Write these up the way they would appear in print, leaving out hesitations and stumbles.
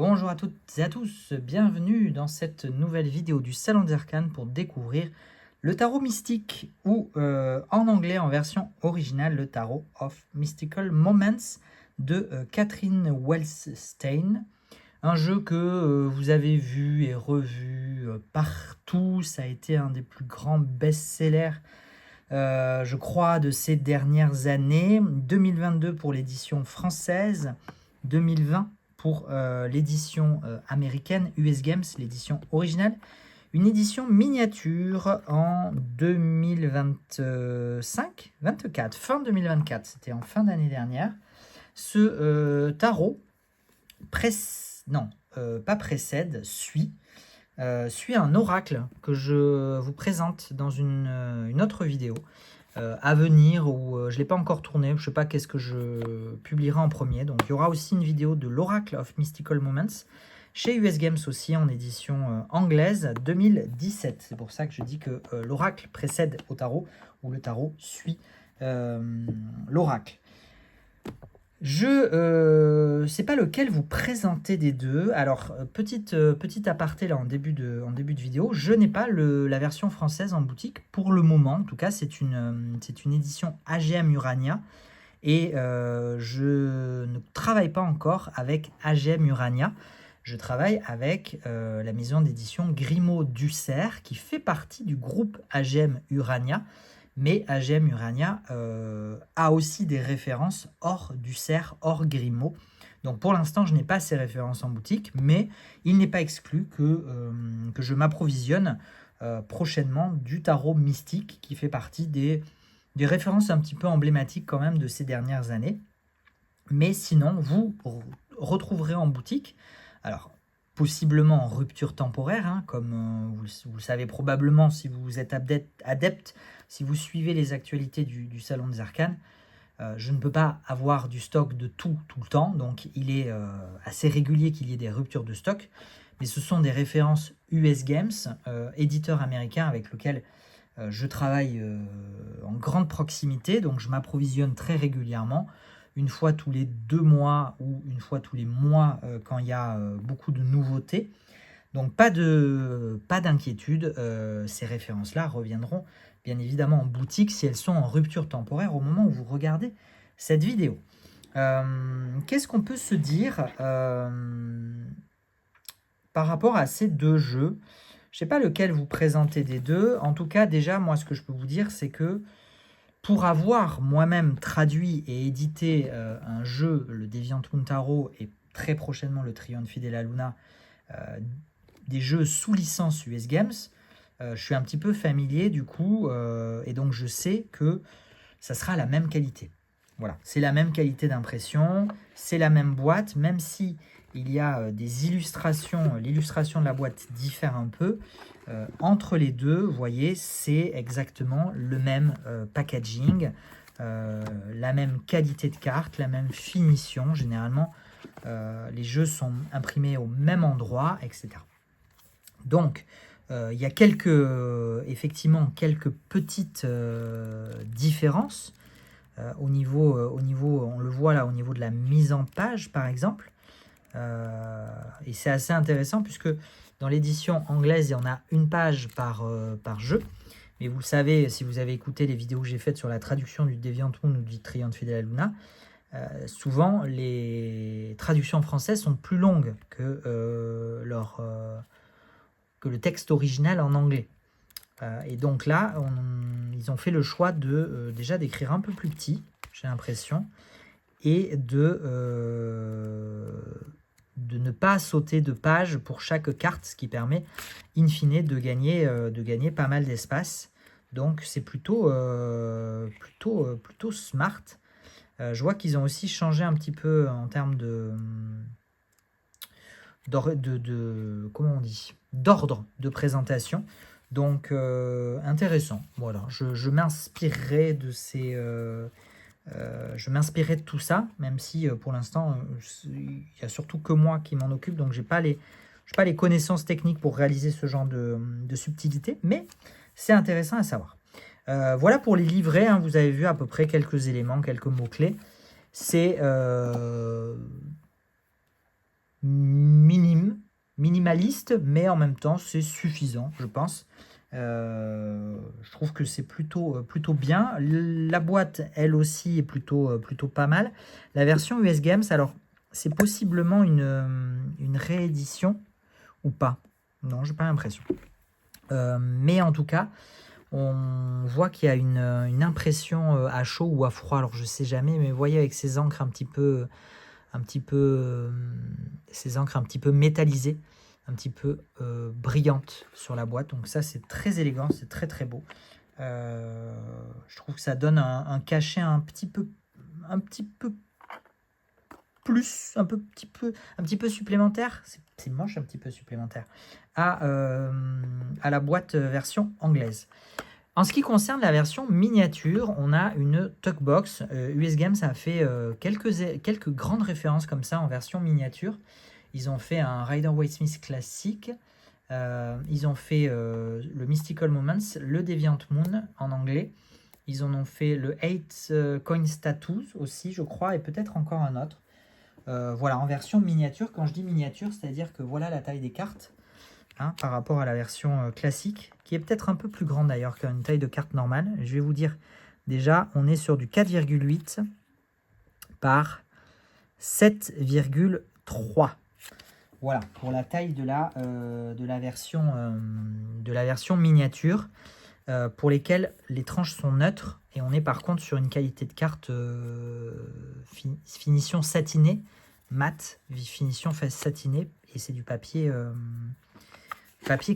Bonjour à toutes et à tous, bienvenue dans cette nouvelle vidéo du Salon des Arcanes pour découvrir le tarot mystique ou en anglais en version originale le Tarot of Mystical Moments de Catherine Wellstein. Un jeu que vous avez vu et revu partout, ça a été un des plus grands best-sellers je crois de ces dernières années. 2022 pour l'édition française, 2020 pour l'édition américaine, US Games, l'édition originale. Une édition miniature en 2025, 24, fin 2024, c'était en fin d'année dernière. Ce tarot suit un oracle que je vous présente dans une autre vidéo à venir où je ne l'ai pas encore tourné, je ne sais pas qu'est-ce que je publierai en premier. Donc il y aura aussi une vidéo de l'Oracle of Mystical Moments chez US Games aussi en édition anglaise 2017. C'est pour ça que je dis que l'oracle précède au tarot ou le tarot suit l'oracle. Je sais pas lequel vous présenter des deux. Alors, petit aparté là en début de vidéo, je n'ai pas la version française en boutique pour le moment. En tout cas, c'est une édition AGM Urania. Et je ne travaille pas encore avec AGM Urania. Je travaille avec la maison d'édition Grimaud-Dussert qui fait partie du groupe AGM Urania. Mais AGM Urania a aussi des références hors Dussert, hors Grimaud. Donc pour l'instant, je n'ai pas ces références en boutique, mais il n'est pas exclu que je m'approvisionne prochainement du tarot mystique qui fait partie des références un petit peu emblématiques quand même de ces dernières années. Mais sinon, vous retrouverez en boutique, alors possiblement en rupture temporaire, hein, comme vous le savez probablement si vous êtes adepte, si vous suivez les actualités du Salon des Arcanes. Je ne peux pas avoir du stock de tout le temps, donc il est assez régulier qu'il y ait des ruptures de stock, mais ce sont des références US Games, éditeur américain avec lequel je travaille en grande proximité, donc je m'approvisionne très régulièrement, une fois tous les 2 mois ou une fois tous les mois quand il y a beaucoup de nouveautés. Donc pas d'inquiétude, ces références-là reviendront bien évidemment en boutique si elles sont en rupture temporaire au moment où vous regardez cette vidéo. Qu'est-ce qu'on peut se dire par rapport à ces deux jeux? Je ne sais pas lequel vous présenter des deux. En tout cas, déjà, moi, ce que je peux vous dire, c'est que pour avoir moi-même traduit et édité un jeu, le Deviantmoon Tarot, et très prochainement le Triomphe de la Luna, des jeux sous licence US Games, je suis un petit peu familier du coup, et donc je sais que ça sera la même qualité. Voilà, c'est la même qualité d'impression, c'est la même boîte, même si il y a des illustrations, l'illustration de la boîte diffère un peu. Entre les deux, vous voyez, c'est exactement le même packaging, la même qualité de carte, la même finition. Généralement, les jeux sont imprimés au même endroit, etc. Donc, il y a effectivement quelques petites différences au niveau, on le voit là, au niveau de la mise en page, par exemple. Et c'est assez intéressant puisque dans l'édition anglaise, il y en a une page par jeu. Mais vous le savez, si vous avez écouté les vidéos que j'ai faites sur la traduction du Deviantmoon ou du Triomphe de la Luna, souvent les traductions françaises sont plus longues que le texte original en anglais. Et donc là, ils ont fait le choix de déjà d'écrire un peu plus petit, j'ai l'impression, et de ne pas sauter de page pour chaque carte, ce qui permet, in fine, de gagner pas mal d'espace. Donc c'est plutôt smart. Je vois qu'ils ont aussi changé un petit peu en termes comment on dit, d'ordre de présentation. Donc intéressant. Voilà, je m'inspirerai de ces je m'inspirerai de tout ça, même si pour l'instant il y a surtout que moi qui m'en occupe, donc j'ai pas les connaissances techniques pour réaliser ce genre de subtilité, mais c'est intéressant à savoir. Voilà pour les livrets, hein, vous avez vu à peu près quelques éléments, quelques mots-clés. C'est minimaliste, mais en même temps, c'est suffisant, je pense. Je trouve que c'est plutôt bien. La boîte, elle aussi, est plutôt pas mal. La version US Games, alors, c'est possiblement une réédition ou pas. Non, j'ai pas l'impression. Mais en tout cas, on voit qu'il y a une impression à chaud ou à froid. Alors, je sais jamais, mais vous voyez, avec ces encres ces encres un petit peu métallisées, un petit peu brillantes sur la boîte. Donc ça, c'est très élégant, c'est très très beau. Je trouve que ça donne un cachet un petit peu plus, un petit peu supplémentaire. C'est moche, un petit peu supplémentaire à la boîte version anglaise. En ce qui concerne la version miniature, on a une Tuckbox. US Games a fait quelques grandes références comme ça en version miniature. Ils ont fait un Rider-Waite-Smith classique. Ils ont fait le Mystical Moments, le Deviant Moon en anglais. Ils en ont fait le 8 Coin Status aussi, je crois, et peut-être encore un autre. Voilà, en version miniature. Quand je dis miniature, c'est-à-dire que voilà la taille des cartes. Par rapport à la version classique, qui est peut-être un peu plus grande d'ailleurs qu'une taille de carte normale. Je vais vous dire, déjà, on est sur du 4,8 par 7,3. Voilà, pour la taille de la version miniature, pour lesquelles les tranches sont neutres, et on est par contre sur une qualité de carte finition satinée, mat, finition satinée, et c'est du papier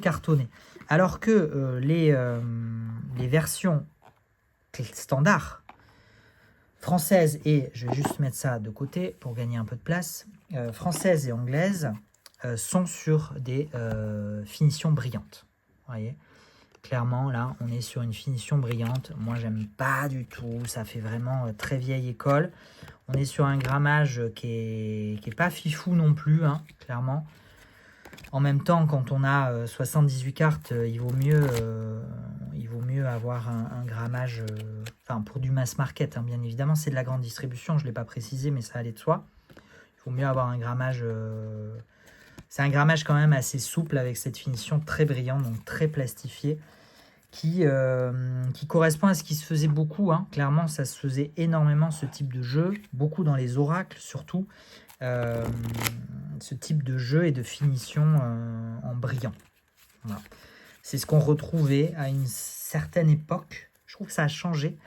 cartonné. Alors que les versions standards françaises, et je vais juste mettre ça de côté pour gagner un peu de place, françaises et anglaises sont sur des finitions brillantes. Vous voyez, clairement, là, on est sur une finition brillante. Moi, j'aime pas du tout. Ça fait vraiment très vieille école. On est sur un grammage qui est pas fifou non plus, clairement. En même temps, quand on a 78 cartes, il vaut mieux avoir un grammage, pour du mass market, bien évidemment, c'est de la grande distribution, je ne l'ai pas précisé, mais ça allait de soi. Il vaut mieux avoir un grammage, c'est un grammage quand même assez souple, avec cette finition très brillante, donc très plastifiée, qui correspond à ce qui se faisait beaucoup. Clairement, ça se faisait énormément, ce type de jeu, beaucoup dans les oracles surtout. Ce type de jeu et de finition en brillant. Voilà. C'est ce qu'on retrouvait à une certaine époque. Je trouve que ça a changé,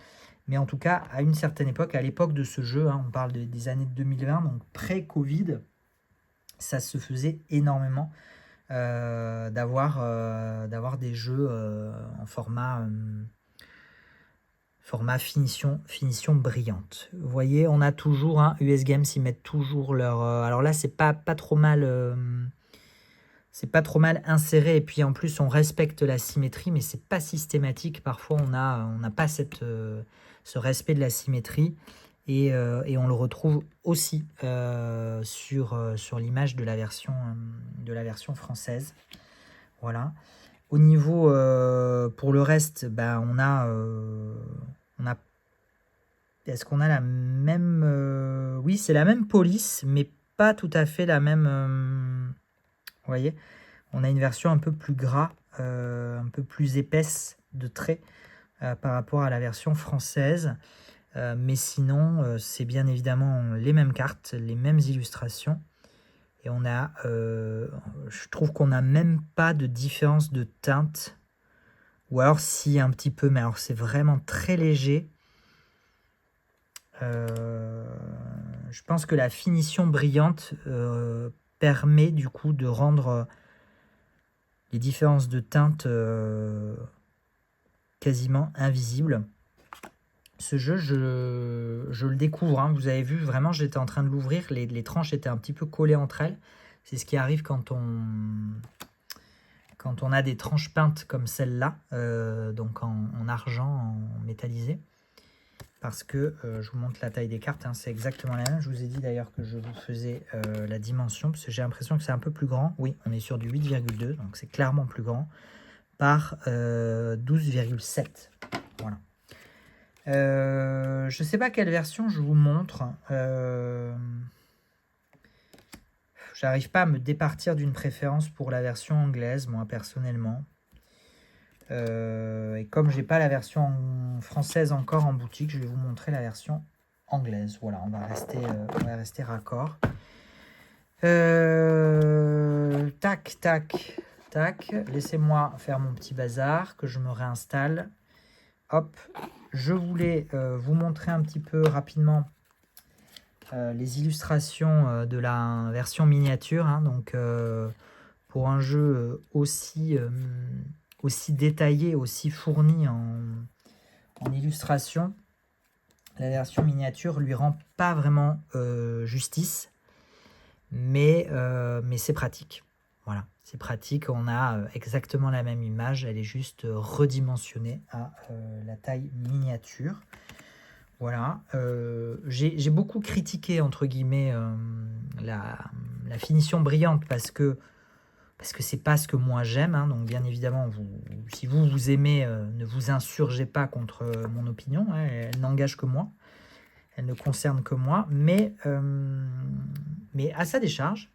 mais en tout cas, à une certaine époque, à l'époque de ce jeu, on parle des années 2020, donc pré-Covid, ça se faisait énormément d'avoir des jeux en format finition brillante. Vous voyez, on a toujours US Games, ils mettent toujours leur... alors là, c'est pas trop mal inséré, et puis en plus on respecte la symétrie, mais c'est pas systématique. Parfois on n'a pas ce respect de la symétrie, et on le retrouve aussi sur l'image de la version française. Voilà. Au niveau, pour le reste, on a... Est-ce qu'on a la même... oui, c'est la même police, mais pas tout à fait la même... vous voyez, on a une version un peu plus gras, un peu plus épaisse de traits par rapport à la version française. Mais sinon, c'est bien évidemment les mêmes cartes, les mêmes illustrations. Et on a... je trouve qu'on n'a même pas de différence de teinte. Ou alors si, un petit peu, mais alors c'est vraiment très léger. Je pense que la finition brillante permet du coup de rendre les différences de teinte quasiment invisibles. Ce jeu, je le découvre. Vous avez vu, vraiment, j'étais en train de l'ouvrir. Les tranches étaient un petit peu collées entre elles. C'est ce qui arrive quand on a des tranches peintes comme celle-là, donc en argent, en métallisé. Parce que, je vous montre la taille des cartes, c'est exactement la même. Je vous ai dit d'ailleurs que je vous faisais la dimension, parce que j'ai l'impression que c'est un peu plus grand. Oui, on est sur du 8,2, donc c'est clairement plus grand, par 12,7. Voilà. Je ne sais pas quelle version je vous montre. Je j'arrive pas à me départir d'une préférence pour la version anglaise, moi, personnellement. Et comme j'ai pas la version française encore en boutique, je vais vous montrer la version anglaise. Voilà, on va rester raccord. Tac, tac, tac. Laissez-moi faire mon petit bazar, que je me réinstalle. Hop, je voulais vous montrer un petit peu rapidement les illustrations de la version miniature. Hein, donc, pour un jeu aussi détaillé, aussi fourni en illustration, la version miniature lui rend pas vraiment justice, mais c'est pratique. Voilà, c'est pratique, on a exactement la même image, elle est juste redimensionnée à la taille miniature. Voilà, j'ai beaucoup critiqué, entre guillemets, la finition brillante parce que c'est pas ce que moi j'aime, hein. Donc bien évidemment, si vous aimez, ne vous insurgez pas contre mon opinion, hein, elle n'engage que moi, elle ne concerne que moi, mais à sa décharge,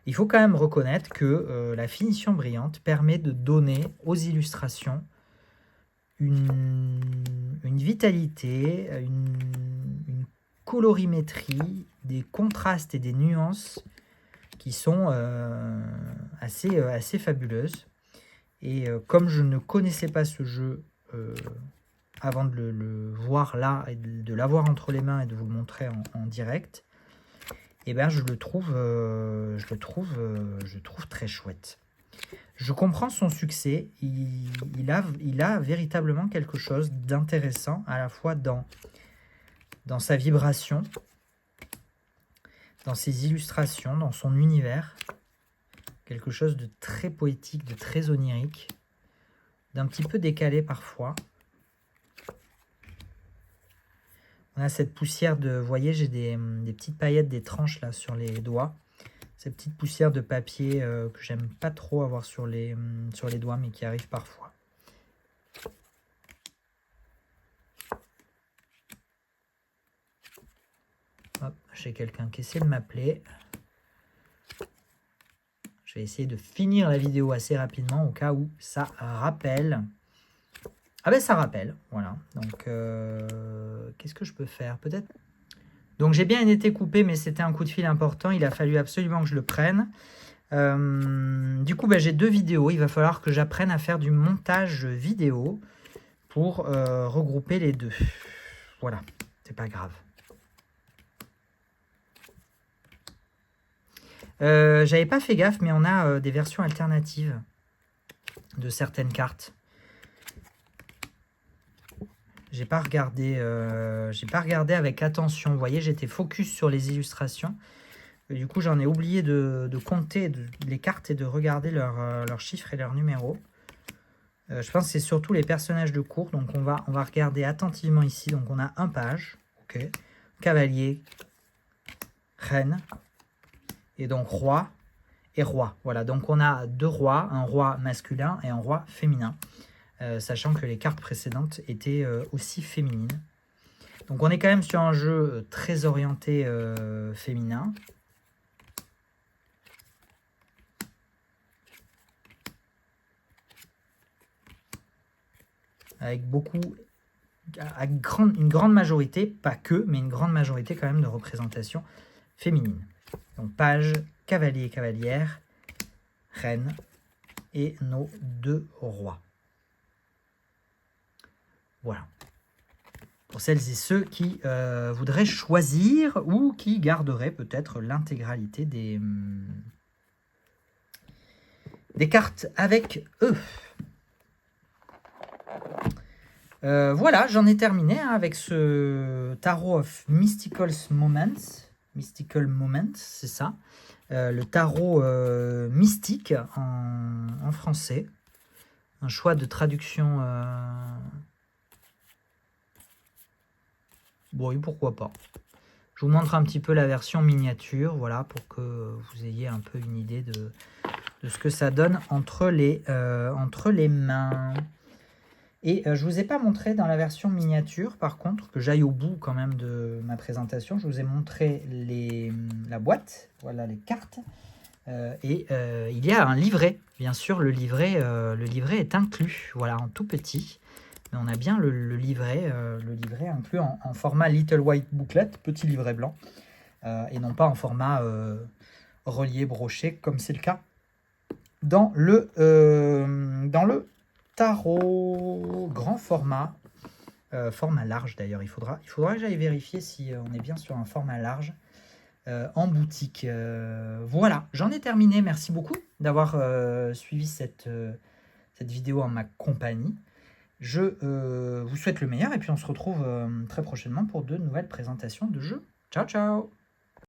il faut quand même reconnaître que la finition brillante permet de donner aux illustrations une vitalité, une colorimétrie, des contrastes et des nuances qui sont assez fabuleuses. Et comme je ne connaissais pas ce jeu avant de le voir là, et de l'avoir entre les mains et de vous le montrer en direct, et ben je le trouve très chouette. Je comprends son succès, il a véritablement quelque chose d'intéressant, à la fois dans sa vibration, dans ses illustrations, dans son univers, quelque chose de très poétique, de très onirique, d'un petit peu décalé parfois. On a cette poussière de... Vous voyez, j'ai des petites paillettes, des tranches là sur les doigts. Cette petite poussière de papier que j'aime pas trop avoir sur les doigts, mais qui arrive parfois. Hop, j'ai quelqu'un qui essaie de m'appeler. Je vais essayer de finir la vidéo assez rapidement au cas où ça rappelle. Ah ben ça rappelle, voilà. Donc qu'est-ce que je peux faire? Peut-être. Donc j'ai bien été coupé, mais c'était un coup de fil important. Il a fallu absolument que je le prenne. Du coup, j'ai 2 vidéos. Il va falloir que j'apprenne à faire du montage vidéo pour regrouper les deux. Voilà, c'est pas grave. J'avais pas fait gaffe, mais on a des versions alternatives de certaines cartes. J'ai pas regardé avec attention. Vous voyez, j'étais focus sur les illustrations. Et du coup, j'en ai oublié de compter les cartes et de regarder leurs chiffres et leurs numéros. Je pense que c'est surtout les personnages de cour. Donc, on va regarder attentivement ici. Donc, on a un page. Ok. Cavalier, reine. Et donc, roi et roi. Voilà. Donc, on a 2 rois. Un roi masculin et un roi féminin. Sachant que les cartes précédentes étaient aussi féminines. Donc on est quand même sur un jeu très orienté féminin. Avec une grande majorité, pas que, mais une grande majorité quand même de représentation féminine. Donc page, cavalier et cavalière, reine et nos 2 rois. Voilà. Pour celles et ceux qui voudraient choisir ou qui garderaient peut-être l'intégralité des cartes avec eux. Voilà, j'en ai terminé avec ce Tarot of Mystical Moments, c'est ça. Le tarot mystique en français. Un choix de traduction... Bon, oui, pourquoi pas. Je vous montre un petit peu la version miniature, voilà, pour que vous ayez un peu une idée de ce que ça donne entre les mains. Et je ne vous ai pas montré dans la version miniature, par contre, que j'aille au bout quand même de ma présentation. Je vous ai montré la boîte, voilà les cartes. Il y a un livret. Bien sûr, le livret est inclus, voilà, en tout petit. Mais on a bien le livret inclus en format Little White Booklet, petit livret blanc, et non pas en format relié, broché, comme c'est le cas dans le tarot grand format, format large d'ailleurs. Il faudra que j'aille vérifier si on est bien sur un format large en boutique. Voilà, j'en ai terminé. Merci beaucoup d'avoir suivi cette vidéo en ma compagnie. Je vous souhaite le meilleur et puis on se retrouve très prochainement pour de nouvelles présentations de jeux. Ciao, ciao!